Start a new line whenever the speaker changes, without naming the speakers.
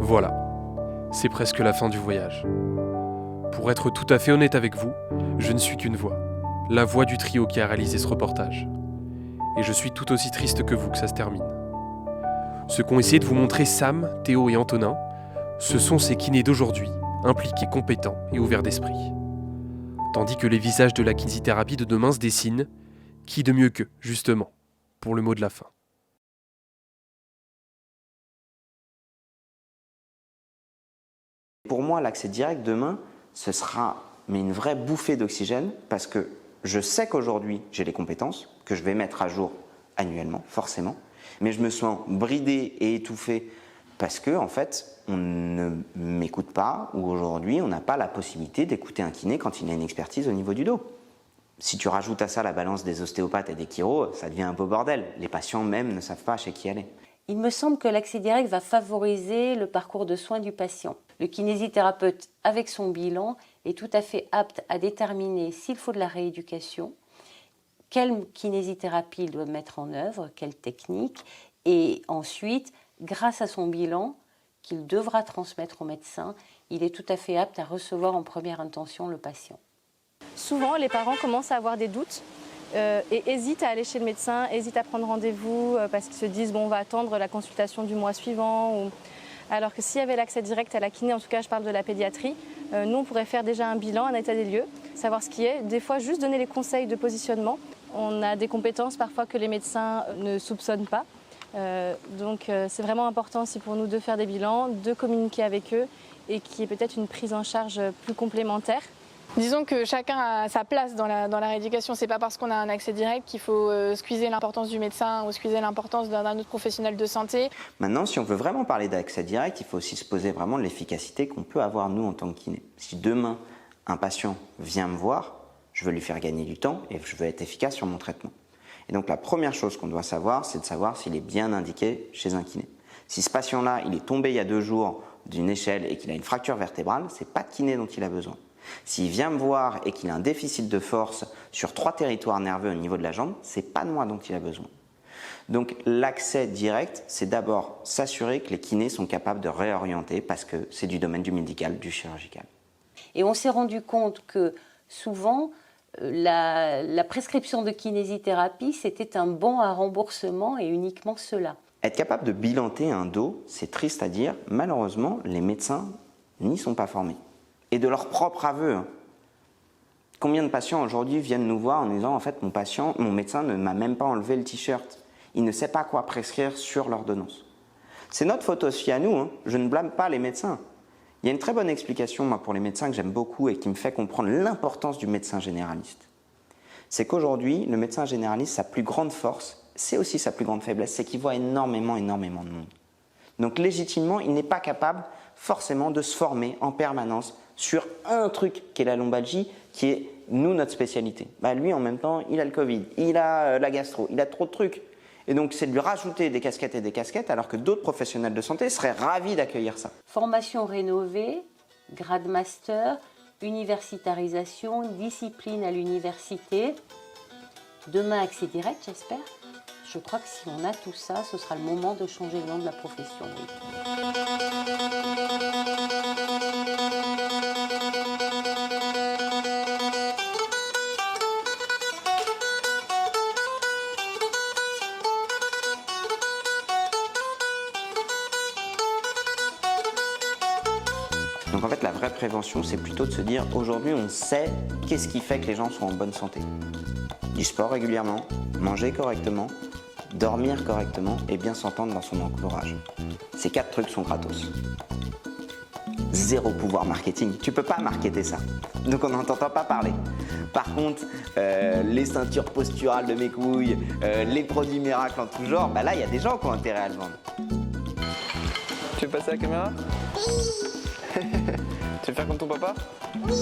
Voilà, c'est presque la fin du voyage. Pour être tout à fait honnête avec vous, je ne suis qu'une voix. La voix du trio qui a réalisé ce reportage. Et je suis tout aussi triste que vous que ça se termine. Ce qu'ont essayé de vous montrer Sam, Théo et Antonin, ce sont ces kinés d'aujourd'hui, impliqués, compétents et ouverts d'esprit. Tandis que les visages de la kinésithérapie de demain se dessinent, qui de mieux qu'eux, justement, pour le mot de la fin.
Pour moi, l'accès direct demain, ce sera une vraie bouffée d'oxygène parce que je sais qu'aujourd'hui, j'ai les compétences que je vais mettre à jour annuellement, forcément, mais je me sens bridé et étouffé parce que, en fait, on ne m'écoute pas ou aujourd'hui, on n'a pas la possibilité d'écouter un kiné quand il a une expertise au niveau du dos. Si tu rajoutes à ça la balance des ostéopathes et des chiros, ça devient un beau bordel. Les patients même ne savent pas chez qui aller.
Il me semble que l'accès direct va favoriser le parcours de soins du patient. Le kinésithérapeute, avec son bilan, est tout à fait apte à déterminer s'il faut de la rééducation, quelle kinésithérapie il doit mettre en œuvre, quelle technique, et ensuite, grâce à son bilan, qu'il devra transmettre au médecin, il est tout à fait apte à recevoir en première intention le patient.
Souvent, les parents commencent à avoir des doutes et hésitent à aller chez le médecin, hésitent à prendre rendez-vous parce qu'ils se disent bon, on va attendre la consultation du mois suivant. Alors que s'il y avait l'accès direct à la kiné, en tout cas je parle de la pédiatrie, nous on pourrait faire déjà un bilan, un état des lieux, savoir ce qui est, des fois juste donner les conseils de positionnement. On a des compétences parfois que les médecins ne soupçonnent pas. Donc c'est vraiment important aussi pour nous de faire des bilans, de communiquer avec eux et qu'il y ait peut-être une prise en charge plus complémentaire.
Disons que chacun a sa place dans la rééducation. C'est pas parce qu'on a un accès direct qu'il faut squeezer l'importance du médecin ou squeezer l'importance d'un autre professionnel de santé.
Maintenant, si on veut vraiment parler d'accès direct, il faut aussi se poser vraiment de l'efficacité qu'on peut avoir nous en tant que kiné. Si demain, un patient vient me voir, je veux lui faire gagner du temps et je veux être efficace sur mon traitement. Et donc la première chose qu'on doit savoir, c'est de savoir s'il est bien indiqué chez un kiné. Si ce patient-là, il est tombé il y a 2 jours d'une échelle et qu'il a une fracture vertébrale, c'est pas de kiné dont il a besoin. S'il vient me voir et qu'il a un déficit de force sur 3 territoires nerveux au niveau de la jambe, c'est pas de moi dont il a besoin. Donc l'accès direct, c'est d'abord s'assurer que les kinés sont capables de réorienter parce que c'est du domaine du médical, du chirurgical.
Et on s'est rendu compte que souvent, la prescription de kinésithérapie, c'était un bon à remboursement et uniquement cela.
Être capable de bilanter un dos, c'est triste à dire, malheureusement, les médecins n'y sont pas formés. Et de leur propre aveu. Combien de patients aujourd'hui viennent nous voir en disant en fait mon médecin ne m'a même pas enlevé le t-shirt. Il ne sait pas quoi prescrire sur l'ordonnance. C'est notre faute aussi à nous, je ne blâme pas les médecins. Il y a une très bonne explication moi, pour les médecins que j'aime beaucoup et qui me fait comprendre l'importance du médecin généraliste. C'est qu'aujourd'hui, le médecin généraliste, sa plus grande force, c'est aussi sa plus grande faiblesse, c'est qu'il voit énormément de monde. Donc légitimement, il n'est pas capable forcément de se former en permanence sur un truc qui est la lombalgie, qui est, nous, notre spécialité. Lui, en même temps, il a le Covid, il a la gastro, il a trop de trucs. Et donc, c'est de lui rajouter des casquettes, alors que d'autres professionnels de santé seraient ravis d'accueillir ça.
Formation rénovée, grade master, universitarisation, discipline à l'université. Demain, accès direct, j'espère. Je crois que si on a tout ça, ce sera le moment de changer le nom de la profession.
Donc en fait, la vraie prévention, c'est plutôt de se dire, aujourd'hui, on sait qu'est-ce qui fait que les gens sont en bonne santé. Du sport régulièrement, manger correctement, dormir correctement et bien s'entendre dans son entourage. Ces 4 trucs sont gratos. 0 pouvoir marketing, tu peux pas marketer ça. Donc on n'en entend pas parler. Par contre, les ceintures posturales de mes couilles, les produits miracles en tout genre, là il y a des gens qui ont intérêt à le vendre.
Tu veux passer à la caméra? Oui. Tu veux faire comme ton papa? Oui.